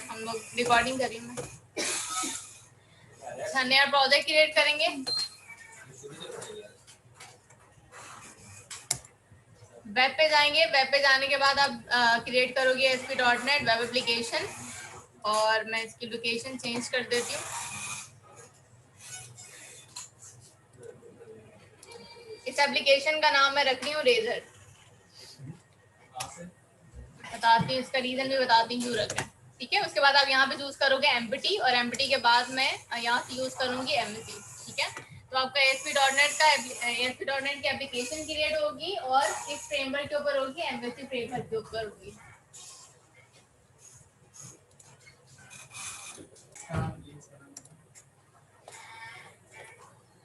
हम लोग रिकॉर्डिंग कर रही हूँ मैं। अच्छा, नया प्रोजेक्ट क्रिएट करेंगे। वेब पे जाएंगे, वेब पे जाने के बाद आप क्रिएट करोगे ASP.NET वेब एप्लीकेशन, और मैं इसकी लोकेशन चेंज कर देती हूँ। इस एप्लीकेशन का नाम मैं रख रही हूँ रेजर। बताती हूँ इसका रीजन भी, बताती हूँ क्यों रख रहा है। ठीक है, उसके बाद आप यहाँ पे चूज करोगे एम्पटी, और एम्पटी के बाद मैं यहाँ से यूज करूंगी एमएससी। ठीक है, तो आपका ASP.NET की एप्लीकेशन क्रिएट होगी, और किस फ्रेमवर्क के ऊपर होगी? एमएससी फ्रेमवर्क के ऊपर होगी।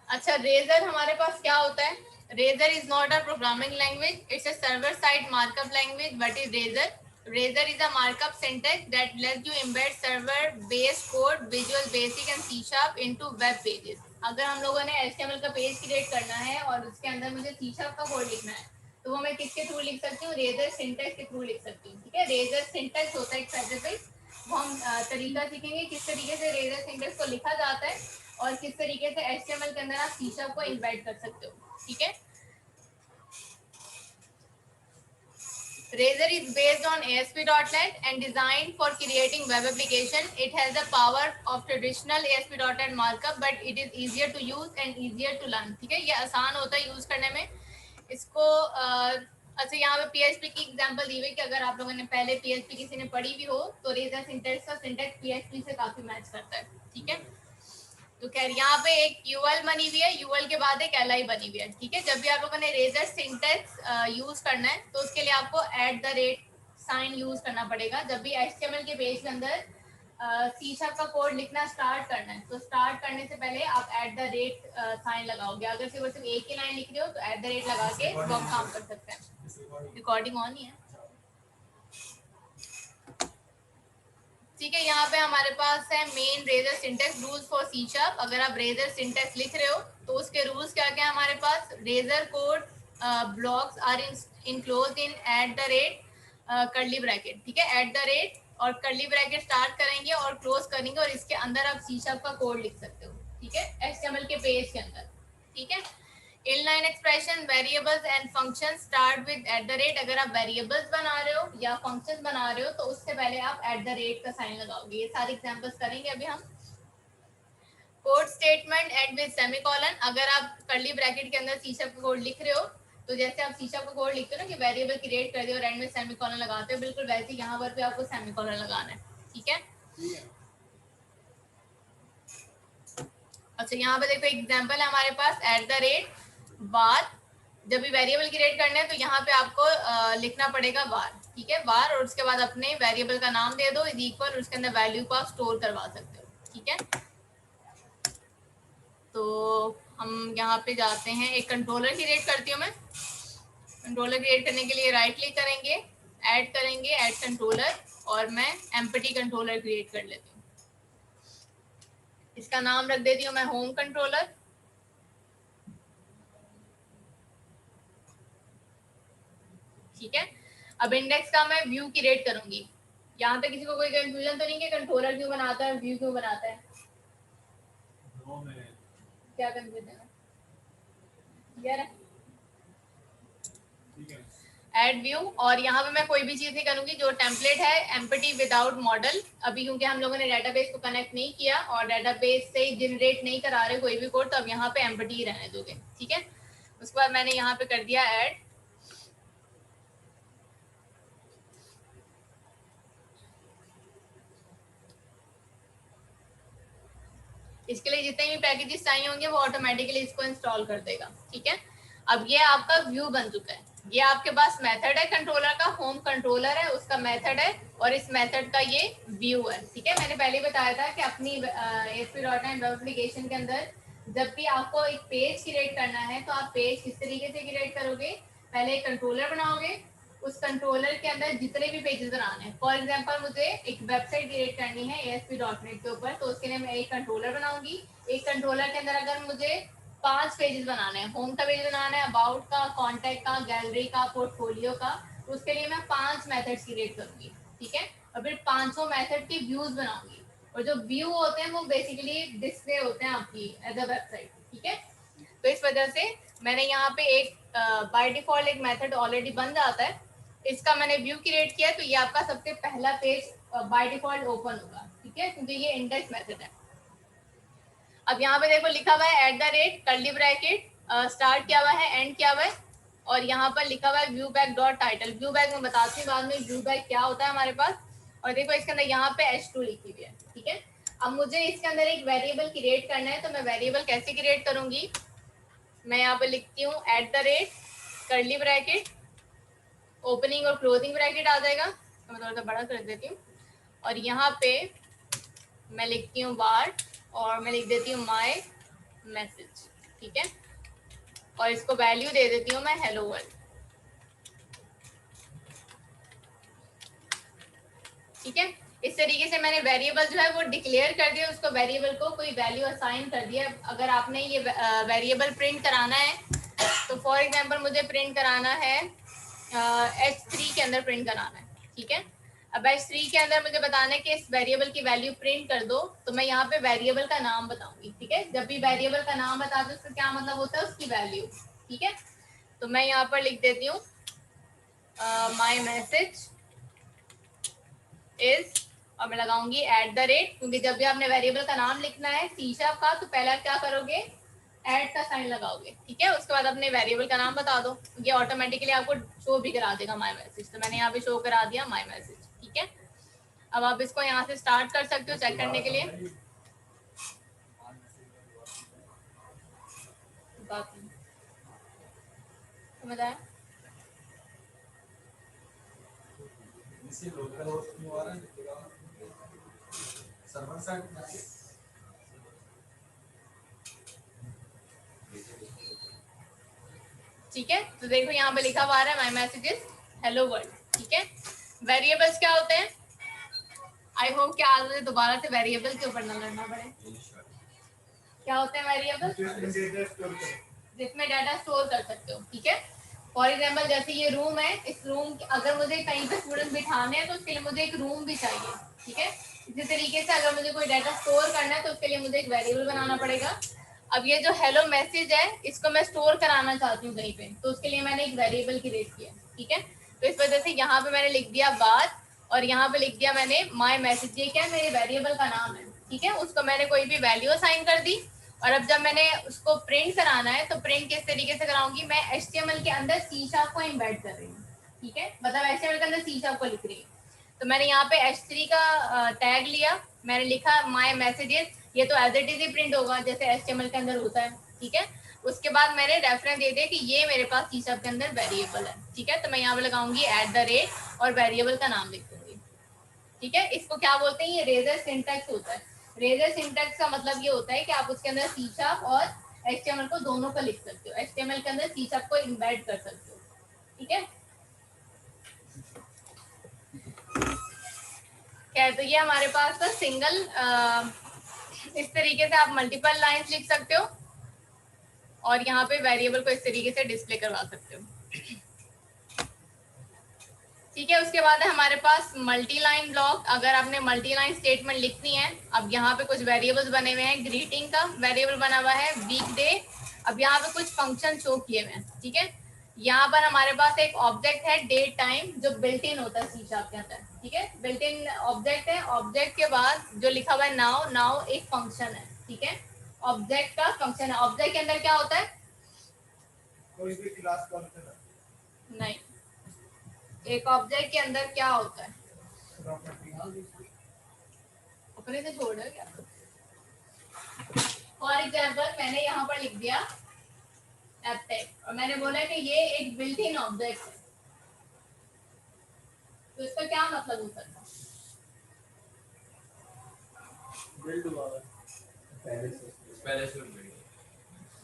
अच्छा, रेजर हमारे पास क्या होता है? Razor is not a programming language, it's a server side markup language. What is Razor? Razor is a markup syntax that lets you embed server-based code, Visual Basic and C# into web pages. अगर हम लोगों ने HTML का page create करना है और उसके अंदर मुझे C# का कोड लिखना है, तो वो मैं किसके थ्रू लिख सकती हूँ? Razor सिंटैक्स के थ्रू लिख सकती हूँ। ठीक है, Razor सिंटैक्स होता है एक स्पेसिफिक, वो हम तरीका सीखेंगे किस तरीके से Razor सिंटैक्स को लिखा जाता है, और किस तरीके से HTML के अंदर आप C# को इम्बेड कर सकते हो। ठीक है, Razor is based on ASP.NET and designed for creating web application. It has the power of traditional ASP.NET markup, but it is easier to use and easier to learn. ठीक है, ये आसान होता है यूज करने में। इसको अच्छा, यहाँ पे PHP की एग्जांपल दी हुई कि अगर आप लोगों ने पहले PHP किसी ने पढ़ी भी हो, तो Razor सिंटैक्स का सिंटैक्स PHP से काफी मैच करता है। ठीक है, तो खैर यहाँ पे एक यूएल बनी हुई है, यूएल के बाद एक एलआई बनी हुई है। ठीक है, जब भी आप लोगों ने रेजर सिंटैक्स यूज करना है, तो उसके लिए आपको @ यूज करना पड़ेगा। जब भी HTML के पेज के अंदर C# का कोड लिखना स्टार्ट करना है, तो स्टार्ट करने से पहले आप @ लगाओगे। अगर सिर्फ एक ही लाइन लिख रहे हो, तो @ लगा के वो काम कर सकते हैं। रिकॉर्डिंग ऑन ही है। ठीक है, यहाँ पे हमारे पास है main Razor syntax rules for C#। अगर आप रेजर सिंटैक्स लिख रहे हो, तो उसके रूल्स क्या क्या है हमारे पास? Razor code blocks are enclosed in curly bracket. ठीक है, और कर्ली ब्रैकेट स्टार्ट करेंगे और क्लोज करेंगे, और इसके अंदर आप C# का कोड लिख सकते हो। ठीक है, HTML के पेज के अंदर। ठीक है, inline expression, variables and function start with @ अगर आप वेरिएबल्स बना रहे हो या फंक्शंस बना रहे हो, तो उससे पहले आप @ का साइन लगाओगे। ये सारे एग्जांपल्स करेंगे अभी हम। Code statement and with semicolon, अगर आप कर्ली ब्रैकेट के अंदर C# का कोड लिख रहे हो, तो जैसे आप C# का कोड लिखते हो ना कि वेरिएबल क्रिएट कर दिया और एंड में सेमीकोलन लगाते हो, बिल्कुल वैसे यहाँ पर भी आपको सेमीकोलन लगाना है। ठीक है, अच्छा यहाँ पे देखो एग्जांपल है हमारे पास @ जब भी वेरिएबल क्रिएट करना है, तो यहाँ पे आपको लिखना पड़ेगा var। ठीक है, var, और उसके बाद अपने वेरिएबल का नाम दे दो इक्वल, और उसके अंदर वैल्यू को आप स्टोर करवा सकते हो। ठीक है, तो हम यहाँ पे जाते हैं, एक कंट्रोलर क्रिएट करती हूँ मैं। कंट्रोलर क्रिएट करने के लिए राइट क्लिक करेंगे, ऐड कंट्रोलर, और मैं एम्पटी कंट्रोलर क्रिएट कर लेती हूँ। इसका नाम रख देती हूँ मैं होम कंट्रोलर। ठीक है, अब इंडेक्स का मैं व्यू क्रिएट करूंगी। यहाँ पे किसी को कोई कंफ्यूजन तो नहीं कि कंट्रोलर क्यों बनाता है, व्यू क्यों बनाता है? क्या कंफ्यूजन है यार? ऐड व्यू, और यहाँ पे मैं कोई भी चीज नहीं करूंगी, जो टेम्पलेट है एम्पटी विदाउट मॉडल। अभी क्योंकि हम लोगों ने डेटाबेस को कनेक्ट नहीं किया और डेटाबेस से जनरेट नहीं करा रहे कोई भी कोड, तो अब यहाँ पे एम्पटी ही रहने दोगे। ठीक है, उसके बाद मैंने यहाँ पे कर दिया ऐड। इसके लिए जितने भी पैकेजेस चाहिए होंगे वो ऑटोमेटिकली इसको इंस्टॉल कर देगा। ठीक है, अब ये आपका व्यू बन चुका है। ये आपके पास मेथड है कंट्रोलर का, होम कंट्रोलर है उसका मेथड है, और इस मेथड का ये व्यू है। ठीक है, मैंने पहले बताया था कि अपनी ASP.NET वेब एप्लीकेशन के अंदर जब भी आपको एक पेज क्रिएट करना है, तो आप पेज किस तरीके से क्रिएट करोगे? पहले एक कंट्रोलर बनाओगे, उस कंट्रोलर के अंदर जितने भी पेजेस बनाने हैं, फॉर एग्जांपल मुझे एक वेबसाइट क्रिएट करनी है ASP.NET के ऊपर, तो उसके लिए मैं एक कंट्रोलर बनाऊंगी। एक कंट्रोलर के अंदर अगर मुझे 5 पेजेस बनाने हैं, होम का पेज बनाना है, अबाउट का, कॉन्टैक्ट का, गैलरी का, पोर्टफोलियो का, तो उसके लिए मैं 5 मेथड्स क्रिएट करूंगी। ठीक है, और फिर 500 मेथड की व्यूज बनाऊंगी, और जो व्यू होते हैं वो बेसिकली डिस्प्ले होते हैं आपकी एज अ वेबसाइट, ठीक है। तो इस वजह से मैंने यहाँ पे एक बाय डिफॉल्ट एक मेथड ऑलरेडी बन जाता है, इसका मैंने व्यू क्रिएट किया, तो ये आपका सबसे पहला पेज बाय डिफॉल्ट ओपन होगा, ठीक है, क्योंकि ये इंडेक्स मेथड है। अब यहाँ पे देखो लिखा हुआ है @ कर्ली ब्रैकेट, स्टार्ट किया हुआ है, एंड किया हुआ है, और यहाँ पर लिखा हुआ है view back dot title. View back मैं बताती हूँ बाद में व्यू बैक क्या होता है हमारे पास। और देखो इसके अंदर यहाँ पे h2 लिखी हुई है, ठीक है। अब मुझे इसके अंदर एक वेरिएबल क्रिएट करना है, तो मैं वेरिएबल कैसे क्रिएट करूंगी, मैं यहाँ पे लिखती हूँ @ कर्ली ब्रैकेट, ओपनिंग और क्लोजिंग ब्रैकेट आ जाएगा, तो मैं थोड़ा सा बड़ा कर देती हूँ, और यहाँ पे मैं लिखती हूँ बार, और मैं लिख देती हूँ माय मैसेज, ठीक है, और इसको वैल्यू दे देती हूँ मैं हेलो वर्ल्ड, ठीक है। इस तरीके से मैंने वेरिएबल जो है वो डिक्लेयर कर दिया, उसको वेरिएबल को कोई वैल्यू असाइन कर दिया। अगर आपने ये वेरिएबल प्रिंट कराना है, तो फॉर एग्जांपल मुझे प्रिंट कराना है h3 के अंदर प्रिंट कराना है, ठीक है। अब h3 के अंदर मुझे बताना है कि इस वेरिएबल की वैल्यू प्रिंट कर दो, तो मैं यहाँ पे वेरिएबल का नाम बताऊंगी, ठीक है। जब भी वेरिएबल का नाम बता दो उसका क्या मतलब होता है, उसकी वैल्यू, ठीक है। तो मैं यहाँ पर लिख देती हूँ माई मैसेज इज, और मैं लगाऊंगी @ क्योंकि जब भी आपने वेरिएबल का नाम लिखना है C# का, तो पहला क्या करोगे, ऐड का साइन लगाओगे, ठीक है। उसके बाद अपने वेरिएबल का नाम बता दो, ये ऑटोमेटिकली आपको शो भी करा देगा माय मैसेज। तो मैंने यहाँ पे शो करा दिया माय मैसेज, ठीक है। अब आप इसको यहाँ से स्टार्ट कर सकते हो चेक करने के लिए। समझ आया? सर्वर साइड ठीक है। तो देखो यहाँ पे लिखा हुआ है माय मैसेजेस हेलो वर्ल्ड, ठीक है। वेरिएबल्स क्या होते हैं, आई होप कि आज मुझे दोबारा से वेरिएबल के ऊपर न लड़ना पड़े। क्या होते हैं वेरिएबल, जिसमें डाटा स्टोर कर सकते हो, ठीक है। फॉर एग्जाम्पल जैसे ये रूम है, इस रूम अगर मुझे कहीं पे स्टूडेंट बिठाने हैं, तो उसके लिए मुझे एक रूम भी चाहिए, ठीक है। इसी तरीके से अगर मुझे कोई डाटा स्टोर करना है, तो उसके लिए मुझे एक वेरिएबल बनाना पड़ेगा। अब ये जो हेलो मैसेज है, इसको मैं स्टोर कराना चाहती हूँ कहीं पे, तो उसके लिए मैंने एक वेरिएबल क्रिएट किया, ठीक है। तो इस वजह से यहाँ पे मैंने लिख दिया बात, और यहाँ पे लिख दिया मैंने माय मैसेज, ये क्या है, मेरे वेरिएबल का नाम है, ठीक है। उसको मैंने कोई भी वैल्यू असाइन कर दी, और अब जब मैंने उसको प्रिंट कराना है, तो प्रिंट किस तरीके से कराऊंगी, मैं HTML के अंदर C# को इम्बेड कर रही हूँ, ठीक है। मतलब HTML के अंदर C# को लिख रही हूँ। तो मैंने यहाँ पे h3 का टैग लिया, मैंने लिखा माय मैसेजेस, ये तो एज इट इज ही प्रिंट होगा जैसे HTML के अंदर होता है, ठीक है। उसके बाद मैंने रेफरेंस दे दिया कि ये मेरे पास C# के अंदर वेरिएबल है, ठीक है। तो मैं यहाँ पे लगाऊंगी @ और वेरिएबल का नाम लिख दूंगी, ठीक है। इसको क्या बोलते हैं, ये रेजर सिंटैक्स होता है। रेजर सिंटैक्स का मतलब ये होता है कि आप उसके अंदर C# और HTML को दोनों को लिख सकते हो, HTML के अंदर C# को इम्बेड कर सकते हो, ठीक है। खैर, तो ये हमारे पास था सिंगल, इस तरीके से आप मल्टीपल लाइंस लिख सकते हो, और यहाँ पे वेरिएबल को इस तरीके से डिस्प्ले करवा सकते हो, ठीक है। उसके बाद है हमारे पास मल्टी लाइन ब्लॉक। अगर आपने मल्टी लाइन स्टेटमेंट लिखनी है, अब यहाँ पे कुछ वेरिएबल्स बने हुए हैं, ग्रीटिंग का वेरिएबल बना हुआ है, वीकडे, अब यहाँ पे कुछ फंक्शन शो किए हुए हैं, ठीक है। यहाँ पर हमारे पास एक ऑब्जेक्ट है डेट टाइम, जो बिल्ट इन होता है C# के अंदर, ठीक है। बिल्ट इन ऑब्जेक्ट है, ऑब्जेक्ट के बाद जो लिखा हुआ है नाउ, नाउ एक फंक्शन है, ठीक है। ऑब्जेक्ट का फंक्शन है, ऑब्जेक्ट के अंदर क्या होता है, कोई भी क्लास फंक्शन नहीं, एक ऑब्जेक्ट के अंदर क्या होता है, अपने से छोड़ क्या। फॉर एग्जाम्पल मैंने यहाँ पर लिख दिया एपटेक, और मैंने बोला कि ये एक बिल्ट इन ऑब्जेक्ट है, तो इसका क्या मतलब हो सकता है, बिल्ड हुआ है पहले से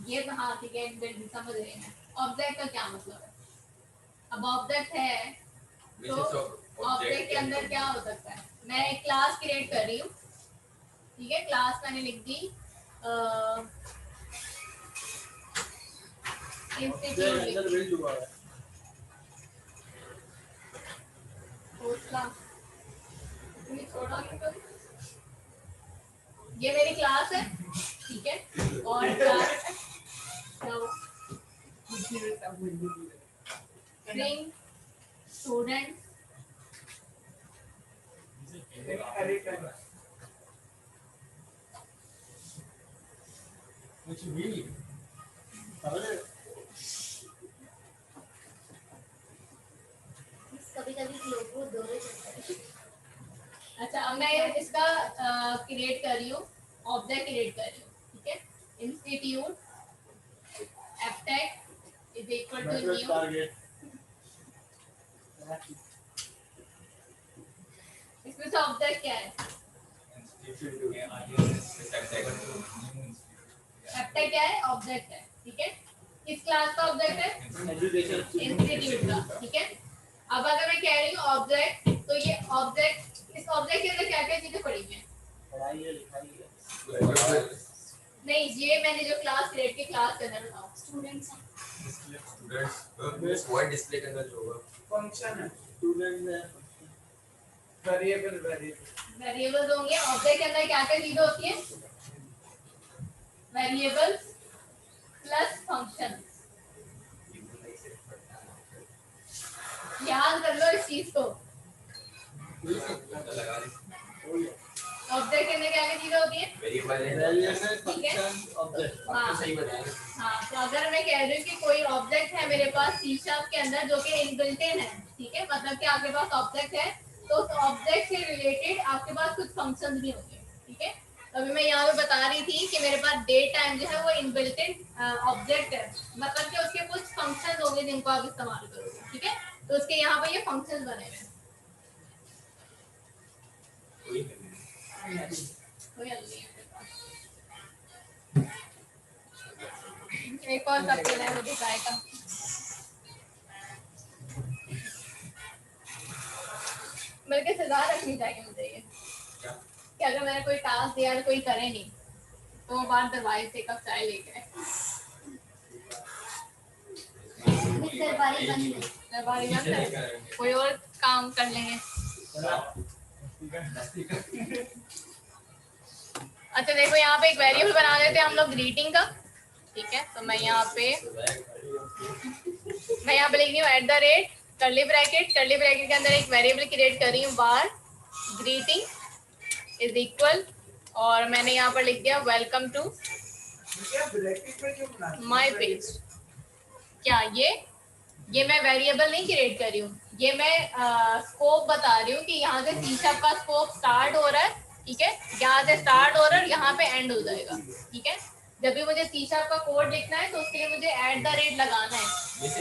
ये, हाँ ठीक है, बिल्ड समझ रहे हैं। ऑब्जेक्ट का क्या मतलब है, अब ऑब्जेक्ट है, तो ऑब्जेक्ट के अंदर क्या हो सकता है, मैं एक क्लास क्रिएट कर रही हूँ, ठीक है। क्लास मैंने लिख दी ये मेरी क्लास है, ठीक है, और क्लास स्ट्रिंग स्टूडेंट अच्छा, अब मैं इसका क्रिएट कर रही हूँ, ऑब्जेक्ट क्रिएट कर रही हूँ, ठीक है। इंस्टीट्यूट एफटेक इज इक्वल टू न्यू, इसमें से ऑब्जेक्ट क्या है? एफटेक क्या है? ऑब्जेक्ट है, ठीक है। किस क्लास का ऑब्जेक्ट है? इंस्टीट्यूट का, ठीक है। अब अगर मैं कह रही हूँ ऑब्जेक्ट, तो ये ऑब्जेक्ट, इस ऑब्जेक्ट के अंदर क्या क्या चीजें पड़ी हुई हैं? नहीं, ये मैंने जो क्लास क्रिएट की, क्लास के अंदर बताओ। स्टूडेंट्स वर्ड डिस्प्ले करना जो होगा फंक्शन है, स्टूडेंट है, वेरिएबल्स होंगे। ऑब्जेक्ट के अंदर क्या क्या चीजें होती हैं? Variables plus function. याद कर लो इस चीज को। ऑब्जेक्ट के अंदर क्या क्या चीजें होती हैं? हाँ, तो अगर मैं कह रही हूँ कि कोई ऑब्जेक्ट है मेरे पास सी शार्प के अंदर जो कि इनबिल्ट इन है, ठीक है, मतलब कि आपके पास ऑब्जेक्ट है, तो उस ऑब्जेक्ट से रिलेटेड आपके पास कुछ फंक्शंस भी होंगे, ठीक है। तो अभी मैं यहाँ पे बता रही थी कि मेरे पास डेट टाइम जो है वो इनबिल्ट इन ऑब्जेक्ट है, मतलब कि उसके कुछ फंक्शंस होंगे जिनको आप इस्तेमाल करोगे, ठीक है। तो उसके यहाँ पे ये फंक्शंस बने हुए हैं। एक और सब्जेक्ट है वो दिखाएगा। बल्कि सजा रखनी चाहिए मुझे ये कि अगर मैंने कोई टास्क दिया कोई करे नहीं तो वो बात दरवाजे से कब चाय लेके आए। दरबारी बंद है, कोई और काम कर लेंगे। अच्छा देखो, यहाँ पे एक वेरिएबल बना देते हैं हम लोग ग्रीटिंग का, ठीक है। तो मैं यहाँ पे लिख रही हूँ @ कर्ली ब्रैकेट के अंदर एक वेरिएबल क्रिएट कर रही हूँ बार ग्रीटिंग इज इक्वल, और मैंने यहाँ पर लिख दिया वेलकम टू माय पेज। क्या ये मैं वेरिएबल नहीं क्रिएट कर रही हूँ, ये मैं स्कोप बता रही हूँ कि यहाँ से सी शार्प का स्कोप स्टार्ट हो रहा है, ठीक है, यहाँ से स्टार्ट हो रहा है, यहाँ पे एंड हो जाएगा, ठीक है। जब भी मुझे सी शार्प का कोड लिखना है तो उसके लिए मुझे @ लगाना है।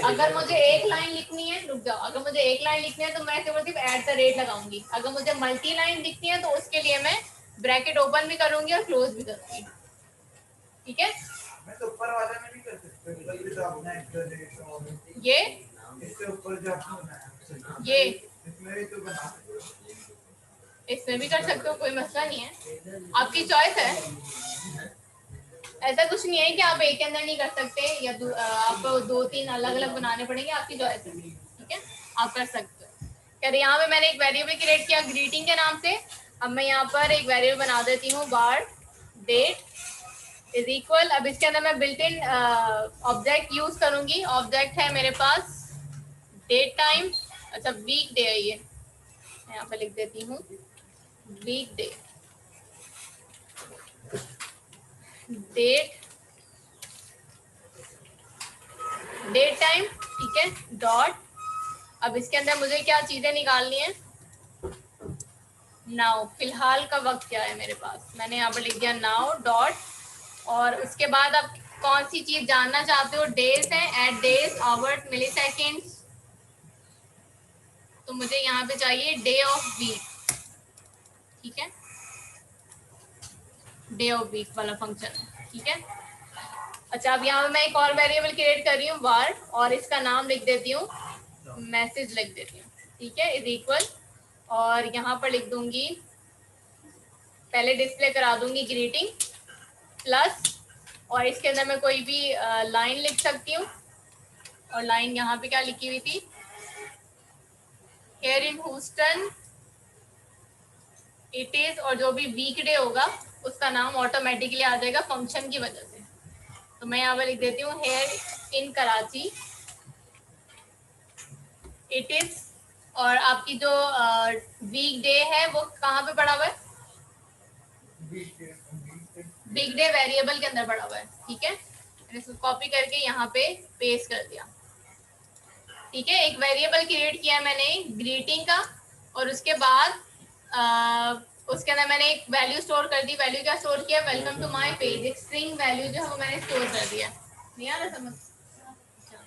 अगर मुझे एक लाइन लिखनी है, रुक जाओ, अगर मुझे एक लाइन लिखनी है तो मैं सिर्फ @ लगाऊंगी। अगर मुझे मल्टी लाइन लिखनी है तो उसके लिए मैं ब्रैकेट ओपन भी करूंगी और क्लोज भी करूंगी, ठीक है। मैं तो ऊपर वाले में नहीं कर सकते, तो अपना ये इससे ऊपर जो ये इसमें भी तो बना इसमें भी कर सकते हो, कोई मसला नहीं है, आपकी चॉइस है। ऐसा कुछ नहीं है कि आप एक के अंदर नहीं कर सकते या आपको 2-3 अलग अलग बनाने पड़ेंगे, आपकी चॉइस है, ठीक है, आप कर सकते हो। क्या यहाँ पे मैंने एक वेरिएबल क्रिएट किया ग्रीटिंग के नाम से। अब मैं यहाँ पर एक वेरिएबल बना देती हूँ बार डेट इज इक्वल। अब इसके अंदर मैं बिल्ट इन ऑब्जेक्ट यूज करूंगी। ऑब्जेक्ट है मेरे पास डेट टाइम, अच्छा वीक डे है ये, मैं यहाँ पे लिख देती हूँ वीक डे, डेट टाइम, ठीक है, डॉट। अब इसके अंदर मुझे क्या चीजें निकालनी है, नाउ, फिलहाल का वक्त क्या है मेरे पास, मैंने यहाँ पर लिख दिया नाउ डॉट, और उसके बाद आप कौन सी चीज जानना चाहते हो, डेज है, एट डेज, आवर्स, मिली सेकेंड्स, तो मुझे यहाँ पे चाहिए डे ऑफ वीक, ठीक है, डे ऑफ वीक वाला फंक्शन है, ठीक है। अच्छा, अब यहाँ पे मैं एक और वेरिएबल क्रिएट कर रही हूँ वार, और इसका नाम लिख देती हूँ मैसेज, लिख देती हूँ, ठीक है, इज इक्वल, और यहाँ पर लिख दूंगी, पहले डिस्प्ले करा दूंगी ग्रीटिंग प्लस, और इसके अंदर मैं कोई भी लाइन लिख सकती हूँ, और लाइन यहाँ पे क्या लिखी हुई थी, here in Houston it is और जो भी वीकडे होगा उसका नाम ऑटोमेटिकली आ जाएगा फंक्शन की वजह से। तो मैं यहाँ पर लिख देती हूँ here in Karachi it is, और आपकी जो वीक डे है वो कहाँ पे पड़ा हुआ है, वीक डे वेरिएबल के अंदर पड़ा हुआ है। ठीक है, मैंने इसको कॉपी करके यहाँ पे पेस्ट कर दिया। ठीक है, एक वेरिएबल क्रिएट किया है मैंने ग्रीटिंग का, और उसके बाद उसके अंदर मैंने एक वैल्यू स्टोर कर दी। वैल्यू क्या स्टोर किया, वेलकम टू माय पेज, एक स्ट्रिंग वैल्यू जो है वो मैंने स्टोर कर दिया। नहीं आ रहा समझ? अच्छा,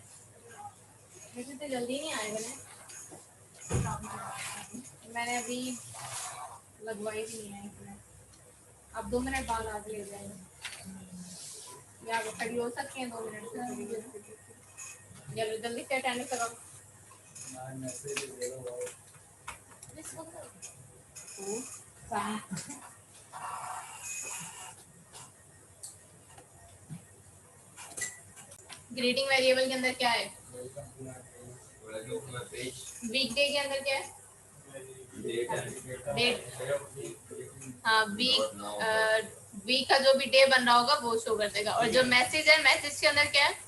मुझे तो जल्दी नहीं आएगा ना, मैंने अभी लगवाई भी नहीं है इसमें। अब 2 मिनट बाद आके ले जाएंगे, या वो खड़ी हो सकती है 2 मिनट, जल्दी जल्दी से अटेंड करो। ग्रीटिंग वेरिएबल के अंदर क्या है, वीकडे के अंदर क्या है, डेट। हाँ, वीक का जो भी डे बन रहा होगा वो शो कर देगा। और जो मैसेज है, मैसेज के अंदर क्या है,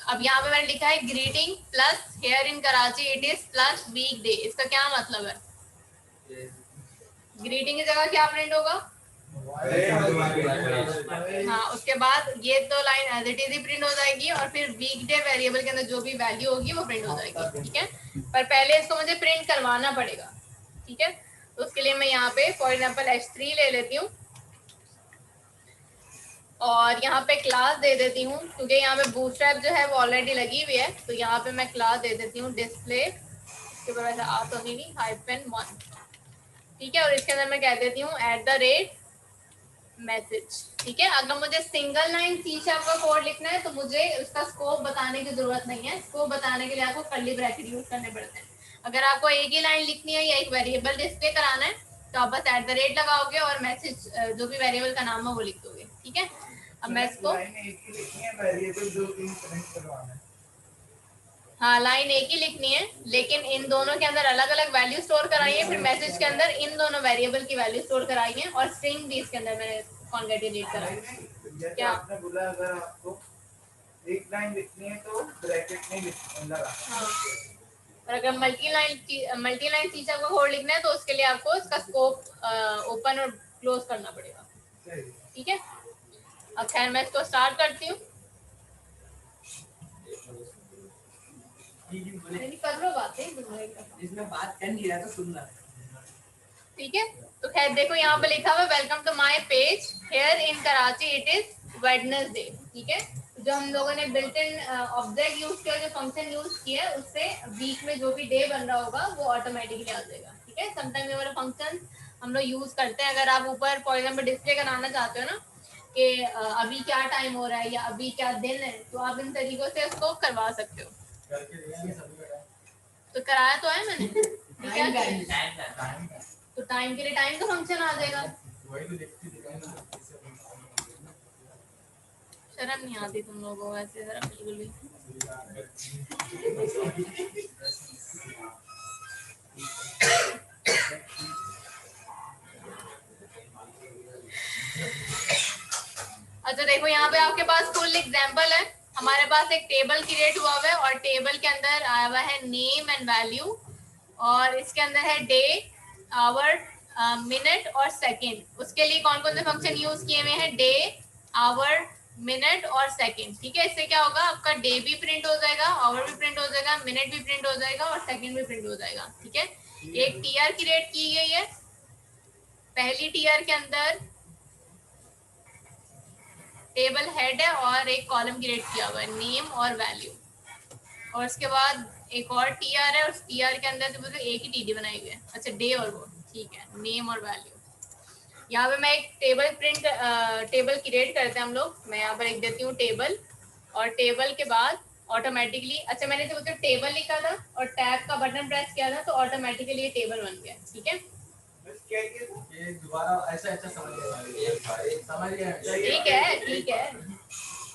अब यहाँ पे मैंने लिखा है greeting plus here in Karachi it is plus week day. इसका क्या मतलब है, ग्रीटिंग की जगह क्या प्रिंट होगा, हाँ, उसके बाद ये 2 लाइन एज इट इज ही प्रिंट हो जाएगी, और फिर वीक डे वेरिएबल के अंदर जो भी वैल्यू होगी वो प्रिंट हो जाएगी। ठीक है, पर पहले इसको मुझे प्रिंट करवाना पड़ेगा। ठीक है, तो उसके लिए मैं यहाँ पे फॉर एग्जाम्पल h3 ले लेती हूँ, और यहाँ पे क्लास दे देती हूँ, क्योंकि यहाँ पे बूटस्ट्रैप जो है वो ऑलरेडी लगी हुई है, तो यहाँ पे मैं क्लास दे देती हूँ डिस्प्ले के ऊपर वैसे आ तो नहीं -1। ठीक है, और इसके अंदर मैं कह देती हूँ @मैसेज। ठीक है, अगर मुझे सिंगल लाइन C# का कोड लिखना है तो मुझे उसका स्कोप बताने की जरूरत नहीं है। स्कोप बताने के लिए आपको कर्ली ब्रैकेट यूज करने पड़ते हैं। अगर आपको एक ही लाइन लिखनी है या एक वेरिएबल डिस्प्ले कराना है तो आप बस @ लगाओगे और मैसेज जो भी वेरिएबल का नाम है वो लिख दोगे। ठीक है, अब मैं इसको हाँ, लाइन एक ही लिखनी है, लेकिन इन दोनों के अंदर अलग अलग वैल्यू स्टोर कराई है। फिर मैसेज के अंदर इन दोनों वेरिएबल की वैल्यू स्टोर कराई है, और स्ट्रिंग भी इसके अंदर मैंने कॉन्कैटिनेट कराई है। क्या आपने बोला, अगर आपको एक लाइन लिखनी है तो ब्रैकेट में लगा। हाँ, और अगर मल्टी लाइन C# का कोड लिखना है तो उसके लिए आपको इसका स्कोप ओपन और क्लोज करना पड़ेगा। ठीक है, अब खैर मैं इसको स्टार्ट करती हूँ। कर लो बातें, इसमें बात कर नहीं रहा तो सुनना। ठीक है, तो खैर देखो यहाँ पे लिखा हुआ welcome to my page here in Karachi it is Wednesday. ठीक है, जो हम लोगों ने बिल्ट इन ऑब्जेक्ट यूज किया, जो फंक्शन यूज किया, उससे वीक में जो भी डे बन रहा होगा वो ऑटोमेटिकली आ जाएगा। ठीक है, समटाइम ये वाला फंक्शन हम लोग यूज करते हैं। अगर आप ऊपर फॉर एग्जाम्पल डिस्प्ले कराना चाहते हो ना कि अभी क्या टाइम हो रहा है या अभी क्या दिन है, तो आप इन तरीकों से उसको करवा सकते हो। तो कराया तो है मैंने, तो टाइम के लिए टाइम का फंक्शन आ जाएगा। शर्म नहीं आती तुम लोगों को ऐसे जरा बिल्कुल भी। अच्छा देखो, यहाँ पे आपके पास फुल एग्जांपल है। हमारे पास एक टेबल क्रिएट हुआ है और टेबल के अंदर आया हुआ है नेम एंड वैल्यू, और इसके अंदर है डे, आवर, मिनट और सेकंड। उसके लिए कौन कौन से फंक्शन यूज किए हुए हैं, डे, आवर, मिनट और सेकंड। ठीक है, इससे क्या होगा, आपका डे भी प्रिंट हो जाएगा, आवर भी प्रिंट हो जाएगा, मिनट भी प्रिंट हो जाएगा और सेकंड भी प्रिंट हो जाएगा। ठीक है, एक टीआर क्रिएट की गई है। पहली टीआर के अंदर टेबल हेड है और एक कॉलम क्रिएट किया हुआ है नेम और वैल्यू, और उसके बाद एक और टीआर है। उस टीआर के अंदर तो एक ही टीडी बनाई हुई है। अच्छा, डे और वो, ठीक है, नेम और वैल्यू। यहाँ पे मैं एक टेबल क्रिएट करते हैं हम लोग। मैं यहाँ पर लिख देती हूँ टेबल, और टेबल के बाद ऑटोमेटिकली, अच्छा मैंने जब टेबल लिखा था और टैब का बटन प्रेस किया था तो ऑटोमेटिकली ये टेबल बन गया। ठीक है, ये दोबारा ऐसा समझ गया। ठीक है,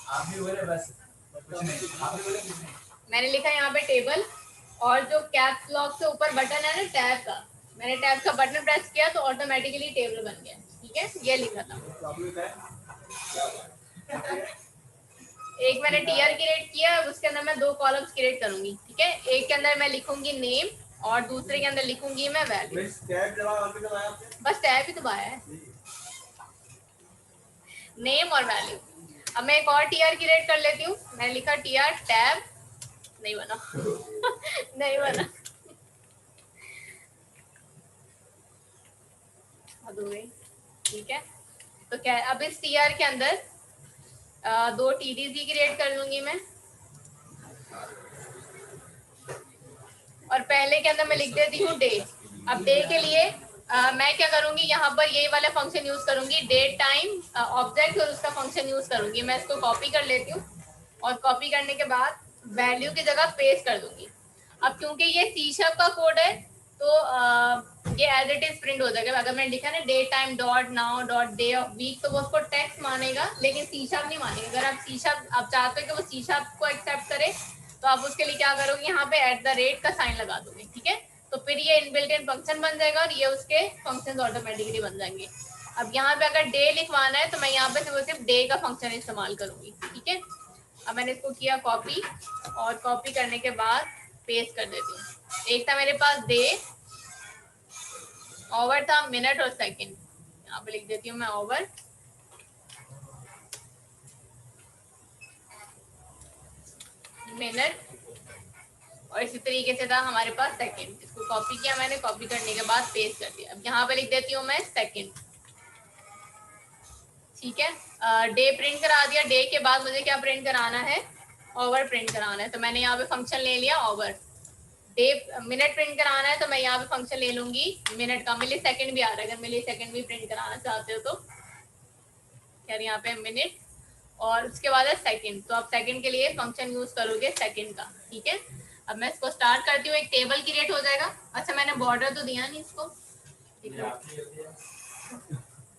आप भी बोले बस, कुछ नहीं, आप भी बोले कुछ नहीं। मैंने लिखा यहाँ पे टेबल, और जो कैप्स लॉक से ऊपर बटन है ना टैब का, मैंने टैब का बटन प्रेस किया तो ऑटोमेटिकली टेबल बन गया। ठीक है, ये लिखा था। एक मैंने टीआर क्रिएट किया, उसके अंदर मैं 2 कॉलम्स क्रिएट करूंगी। ठीक है, एक के अंदर मैं लिखूंगी नेम और दूसरे के अंदर लिखूंगी मैं वैल्यू। बस टैब ही दबाया है, नेम और वैल्यू। अब मैं एक और टीआर क्रिएट कर लेती हूँ। मैंने लिखा टीआर टैब, नहीं बना नहीं बना, ठीक है। तो क्या अब इस टीआर के अंदर 2 टीडीसी क्रिएट कर लूंगी मैं, और पहले के अंदर मैं लिख देती हूँ डे। अब डे के लिए मैं क्या करूंगी, यहाँ पर यही वाला फंक्शन यूज करूंगी, डेट टाइम ऑब्जेक्ट, और उसका फंक्शन यूज करूंगी। मैं इसको कॉपी कर लेती हूँ और कॉपी करने के बाद वैल्यू की जगह पेस्ट कर दूंगी। अब क्योंकि ये सी शार्प का कोड है तो ये एज इट इज प्रिंट हो जाएगा। अगर मैंने लिखा ना day time dot now dot day of week, तो वो उसको टेक्स्ट मानेगा, लेकिन सी शार्प नहीं मानेगा। अगर आप सी शार्प आप चाहते हो कि वो सी शार्प को एक्सेप्ट करे, तो आप उसके लिए क्या करोगे, यहाँ पे @ का साइन लगा दोगे। ठीक है, तो फिर ये इनबिल्ट इन फंक्शन बन जाएगा और ये उसके फंक्शंस ऑटोमेटिकली बन जाएंगे। अब यहाँ पे अगर डे लिखवाना है तो मैं यहाँ पे सिर्फ डे का फंक्शन इस्तेमाल करूंगी। ठीक है, अब मैंने इसको किया कॉपी, और कॉपी करने के बाद पेस्ट कर देती हूँ। एक था मेरे पास डे, ओवर था मिनट और सेकंड, यहाँ पे लिख देती हूँ मैं ओवर, मिनट, और इसी तरीके से था हमारे पास सेकंड। इसको कॉपी किया मैंने, कॉपी करने के बाद पेस्ट कर दिया। अब यहाँ पे लिख देती हूँ मैं सेकंड। ठीक है, डे प्रिंट करा दिया। डे के बाद मुझे क्या प्रिंट कराना है, ओवर प्रिंट कराना है, तो मैंने यहाँ पे फंक्शन ले लिया ओवर। डे मिनट प्रिंट कराना है तो मैं यहाँ पे फंक्शन ले लूंगी मिनट का। मिली सेकंड भी आ रहा है, अगर मिली सेकंड भी प्रिंट कराना चाहते हो तो यार यहाँ पे मिनट, और उसके बाद है सेकंड, तो आप सेकंड के लिए फंक्शन यूज करोगे सेकंड का। ठीक है, अब मैं इसको स्टार्ट करती हूँ, एक टेबल क्रिएट हो जाएगा। अच्छा मैंने बॉर्डर तो दिया नहीं इसको,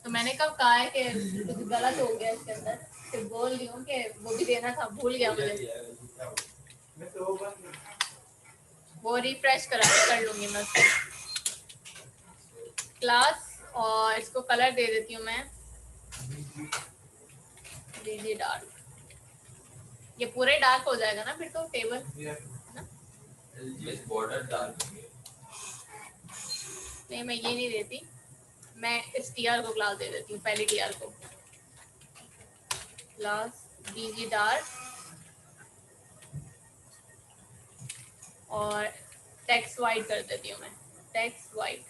तो मैंने कब कहा है कि कुछ गलत हो गया इसके अंदर, सिर्फ बोल रही हूँ कि वो भी देना था, भूल गया मुझे। वो रिफ्रेश कर लूंगी मैं उसको। क्लास, और इसको कलर दे देती हूँ मैं डीजी डार्क। ये पूरे डार्क हो जाएगा ना फिर तो टेबल ना। बॉर्डर डार्क नहीं मैं ये नहीं देती, मैं इस टीआर को क्लास दे देती हूँ, पहली टीआर को क्लास डीजी डार्क, और टेक्स्ट वाइट कर देती हूँ मैं, टेक्स्ट वाइट।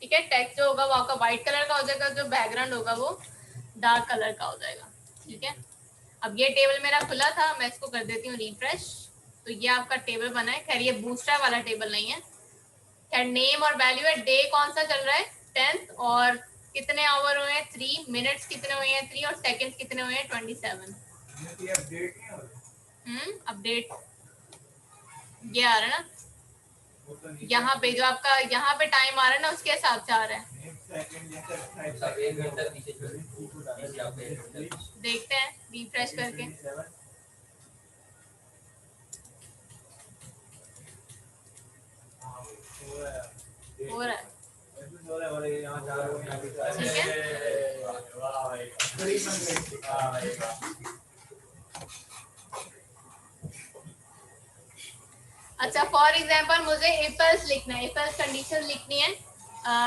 ठीक है, टेक्स्ट जो होगा वो आपका व्हाइट कलर का हो जाएगा, जो बैकग्राउंड होगा वो डार्क कलर का हो जाएगा। ठीक है, अब ये टेबल मेरा खुला था, मैं इसको कर देती हूँ रिफ्रेश, तो ये आपका टेबल बना है। खैर ये बूस्टर वाला टेबल नहीं है। खैर नेम और वैल्यू है, डे कौन सा चल रहा है 10th, और कितने आवर हुए हैं 3, मिनट्स कितने हुए हैं 3, और सेकंड्स कितने हुए हैं 27। अपडेट ये आ रहा है ना, यहाँ पे जो आपका यहाँ पे टाइम आ रहा है ना उसके हिसाब से आ रहा है। देखते हैं रिफ्रेश करके, हो रहा है। ठीक है, अच्छा फॉर एग्जांपल मुझे इफ एल्स लिखना है, इफ एल्स कंडीशन लिखनी है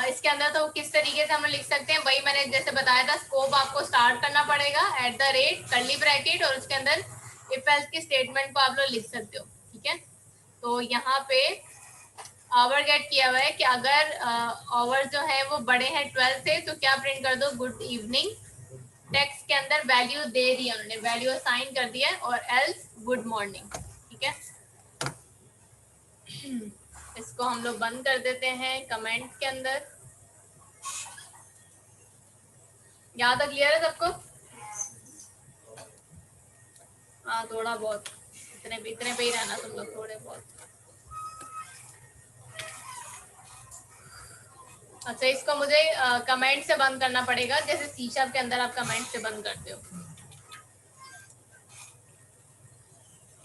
इसके अंदर, तो किस तरीके से हम लिख सकते हैं, वही मैंने जैसे बताया था, स्कोप आपको स्टार्ट करना पड़ेगा @ कर्ली ब्रैकेट, और उसके अंदर इफ एल्स की स्टेटमेंट को आप लोग लिख सकते हो। ठीक है, तो यहाँ पे आवर गेट किया हुआ है कि अगर आवर जो है वो बड़े हैं 12 से, तो क्या प्रिंट कर दो गुड इवनिंग। टेक्स्ट के अंदर वैल्यू दे दी है उन्होंने, वैल्यू असाइन कर दिया है, और एल्स गुड मॉर्निंग। ठीक है, इसको हम लोग बंद कर देते हैं कमेंट के अंदर। यहाँ तक क्लियर है सबको? हाँ थोड़ा बहुत, इतने पे ही रहना तुम लोग, थोड़े बहुत। अच्छा इसको मुझे कमेंट से बंद करना पड़ेगा, जैसे सी शार्प के अंदर आप कमेंट से बंद करते हो।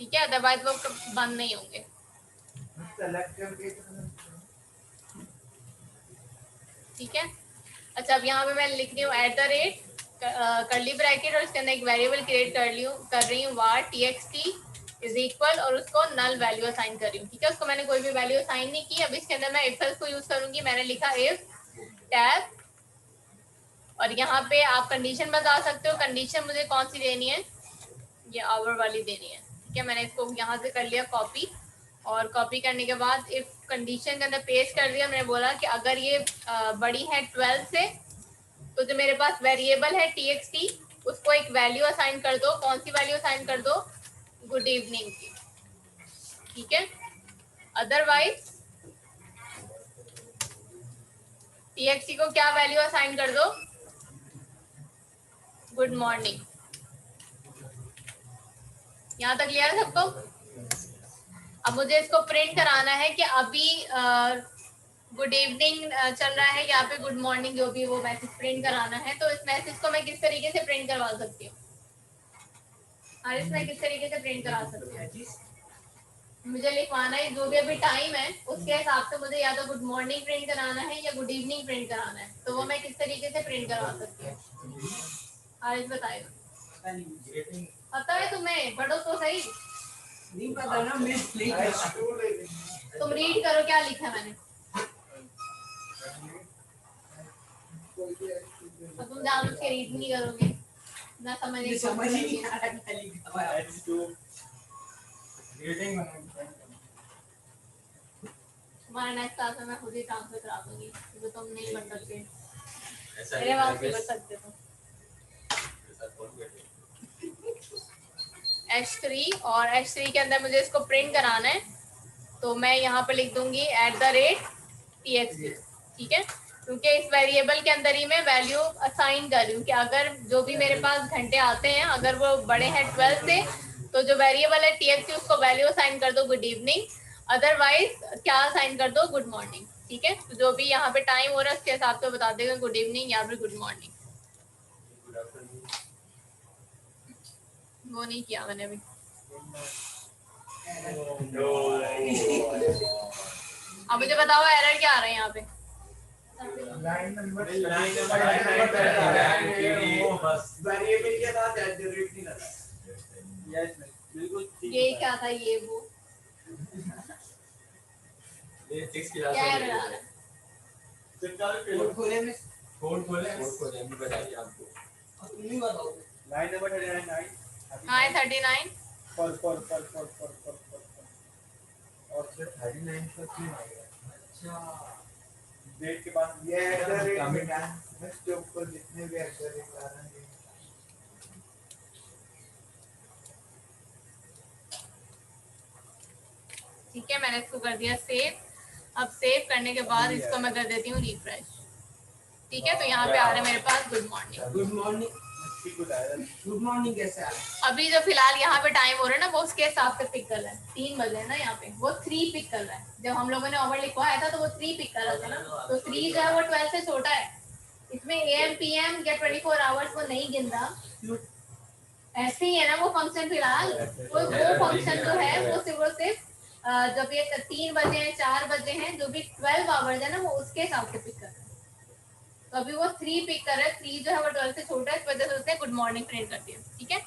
ठीक है, अदरवाइज वो बंद नहीं होंगे। सेलेक्ट करके ठीक है। अच्छा अब यहाँ पे मैं लिख रही हूँ @ कर्ली ब्रैकेट और इसके अंदर एक वेरिएबल क्रिएट कर रही हूँ var txt इज इक्वल और उसको नल वैल्यू असाइन कर रही हूँ। ठीक है, उसको मैंने कोई भी वैल्यू असाइन नहीं की। अब इसके अंदर मैं इफ एल्स को यूज करूंगी। मैंने लिखा इफ टैब और यहाँ पे आप कंडीशन बता सकते हो। कंडीशन मुझे कौन सी देनी है, ये आवर वाली देनी है। ठीक है, मैंने इसको यहाँ से कर लिया कॉपी और कॉपी करने के बाद इफ कंडीशन के अंदर पेस्ट कर दिया। मैंने बोला कि अगर ये बड़ी है 12 से तो जो मेरे पास वेरिएबल है txt उसको एक वैल्यू असाइन कर दो। कौन सी वैल्यू असाइन कर दो, गुड इवनिंग की। ठीक है, अदरवाइज txt को क्या वैल्यू असाइन कर दो, गुड मॉर्निंग। यहाँ तक क्लियर है सबको। अब मुझे इसको प्रिंट कराना है कि अभी गुड इवनिंग चल रहा है, यहाँ पे गुड मॉर्निंग जो भी वो मैसेज प्रिंट कराना है। तो इस मैसेज को मैं किस तरीके से प्रिंट करवा सकती हूँ, और इसमें किस तरीके से प्रिंट करा सकती हूँ। मुझे लिखवाना है जो भी अभी टाइम है उसके हिसाब से मुझे या तो गुड मॉर्निंग प्रिंट कराना है या गुड इवनिंग प्रिंट कराना है। तो वो मैं किस तरीके से प्रिंट करवा सकती हूँ, आरिफ बताएगा। पता है तुम्हें, पढ़ो तो सही। नहीं पता ना, मैं तुम रीड करो क्या लिखा है मैंने। और तुम जानबूझ के रीड नहीं करोगे ना, समझ ही नहीं आ रहा क्या लिखा हुआ है। तुम्हारा नेक्स्ट क्लास में मैं खुद ही ट्रांसफर करा दूंगी क्योंकि तुम नहीं पढ़ सकते, मेरे पास नहीं पढ़ सकते तुम। H3 और H3 के अंदर मुझे इसको प्रिंट कराना है। तो मैं यहाँ पे लिख दूंगी @txt। ठीक है, क्योंकि इस वेरिएबल के अंदर ही मैं वैल्यू असाइन कर रही हूँ कि अगर जो भी मेरे पास घंटे आते हैं अगर वो बड़े हैं 12 से तो जो वेरिएबल है txt उसको वैल्यू असाइन कर दो गुड इवनिंग, अदरवाइज क्या असाइन कर दो, गुड मॉर्निंग। ठीक है, तो जो भी यहाँ पे टाइम हो रहा है उसके हिसाब से बता देगा गुड इवनिंग या फिर गुड मॉर्निंग। वो नहीं किया मैंने अभी। अब मुझे बताओ एरर क्या आ रहा है यहाँ पे। लाइन नंबर ये क्या था, ये वो क्या एरर आ रहा है। कोड खोले हम बताइए आपको। तुम ही बताओ। लाइन नंबर 39 हाँ 39 पर और फिर 39 पर क्यों आ गया। अच्छा डेट के बाद ये है इसके ऊपर जितने भी एक्टर आ रहे हैं। ठीक है, मैंने इसको कर दिया सेव। अब सेव करने के बाद इसको मैं कर देती हूँ रिफ्रेश। ठीक है, तो यहाँ पे आ रहा है मेरे पास good morning. Good morning, good morning कैसे आ रहा है। अभी जो फिलहाल यहाँ पे टाइम हो रहा है ना वो उसके हिसाब से पिक कर रहा है। 3 बजे है ना, यहाँ पे वो 3 पिक कर रहा है। जब हम लोगों ने ओवर लिखवाया था तो वो 3 पिक कर रहा था ना, तो 3 जो है वो 12 से छोटा है। इसमें AM PM या 24 आवर्स वो नहीं गिन रहा, ऐसे ही है ना वो फंक्शन। फिलहाल वो फंक्शन जो है वो सिर्फ जब ये 3 बजे हैं 4 बजे हैं जो भी 12 आवर्स है ना वो उसके हिसाब से पिक कर रहा है। तो अभी वो 3 पिक कर रहा है। 3 जो है वो 12 से छोटा है, इस वजह से उसने गुड मॉर्निंग प्रिंट कर दिया। ठीक है,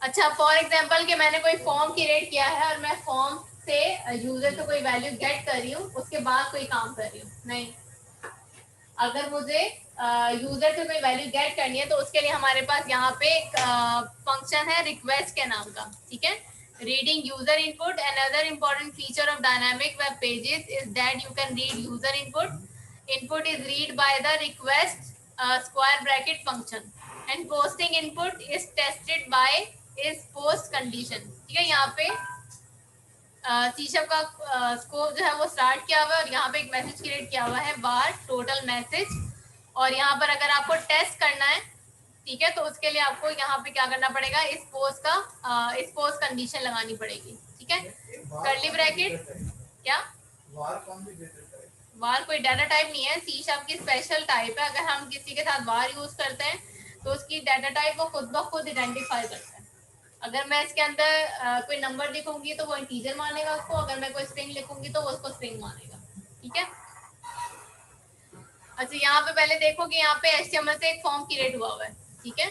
अच्छा फॉर एग्जांपल कि मैंने कोई फॉर्म क्रिएट किया है और मैं फॉर्म से यूजर से कोई वैल्यू गेट कर रही हूँ, उसके बाद कोई काम कर रही हूँ नहीं। अगर मुझे यूजर से कोई वैल्यू गेट करनी है तो उसके लिए हमारे पास यहाँ पे फंक्शन है रिक्वेस्ट के नाम का। ठीक है, reading user input. Another important feature of dynamic web pages is that you can read user input. Input is read by the request square bracket function and posting input is tested by is post condition. ठीक है, यहाँ पे शीशम का scope जो है वो start किया हुआ है और यहाँ पे एक मैसेज क्रिएट किया हुआ है बार टोटल मैसेज। और यहाँ पर अगर आपको टेस्ट करना है, ठीक है, तो उसके लिए आपको यहाँ पे क्या करना पड़ेगा, इस पोस्ट कंडीशन लगानी पड़ेगी। ठीक है, कर्ली ब्रैकेट क्या वार कोई डाटा टाइप नहीं है, सी शार्प की स्पेशल टाइप है। अगर हम किसी के साथ वार यूज करते हैं तो उसकी डाटा टाइप वो खुद ब खुद आइडेंटिफाई करता है। अगर मैं इसके अंदर कोई नंबर लिखूंगी तो वो इंटीजर मानेगा उसको, अगर मैं कोई स्ट्रिंग लिखूंगी तो वो उसको स्ट्रिंग मानेगा। ठीक है। अच्छा यहाँ पे पहले देखो कि यहाँ पे HTML से एक फॉर्म क्रिएट हुआ है। ठीक है।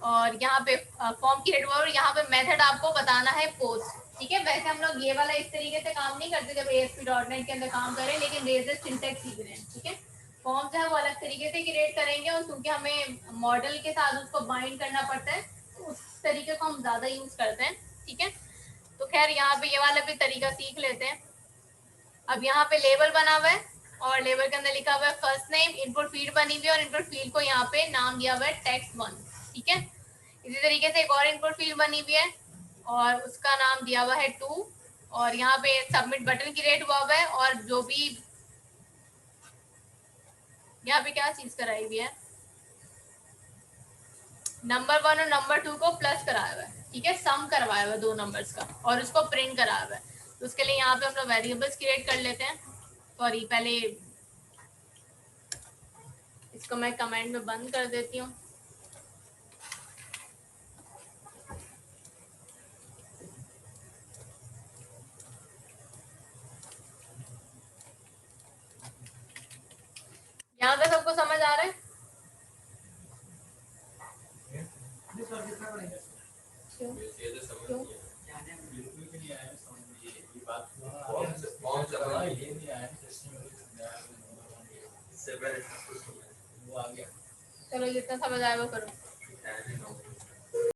और यहाँ पे फॉर्म क्रिएट हुआ और यहाँ पे मेथड आपको बताना है पोस्ट। ठीक है। वैसे हम लोग ये वाला इस तरीके से काम नहीं करते जब ASP.NET के अंदर काम करें, लेकिन रेजर सिंटैक्स सीख रहे हैं। ठीक है। फॉर्म जो है वो अलग तरीके से क्रिएट करेंगे और क्योंकि हमें मॉडल के साथ उसको बाइंड करना पड़ता है तो उस तरीके को हम ज्यादा यूज करते हैं। ठीक है। तो खैर यहाँ पे ये वाला भी तरीका सीख लेते हैं। अब यहाँ पे लेबल बना हुआ है और लेबल के अंदर लिखा हुआ है फर्स्ट नेम, इनपुट फील्ड बनी हुई है और इनपुट फील्ड को यहाँ पे नाम दिया हुआ है text1। ठीक है। इसी तरीके से एक और इनपुट फील्ड बनी हुई है और उसका नाम दिया हुआ है 2 और यहाँ पे सबमिट बटन क्रिएट हुआ है और जो भी यहाँ पे क्या चीज कराई हुई है, नंबर 1 और नंबर 2 को प्लस कराया हुआ है। ठीक है। सम करवाया हुआ है 2 नंबर्स का और उसको प्रिंट कराया हुआ है। तो उसके लिए यहाँ पे हम लोग वेरिएबल्स क्रिएट कर लेते हैं। सॉरी, पहले इसको मैं कमेंट में बंद कर देती हूँ। यहाँ तक सबको समझ आ रहा है? क्यों? ये तो समझ क्यों? गया। बिल्कुल भी नहीं आया समझ में ये बात। फॉर्म से बना ये नहीं आया सेपरेट कुछ नहीं है। वो आ गया। चलो जितना समझ आया वो करो।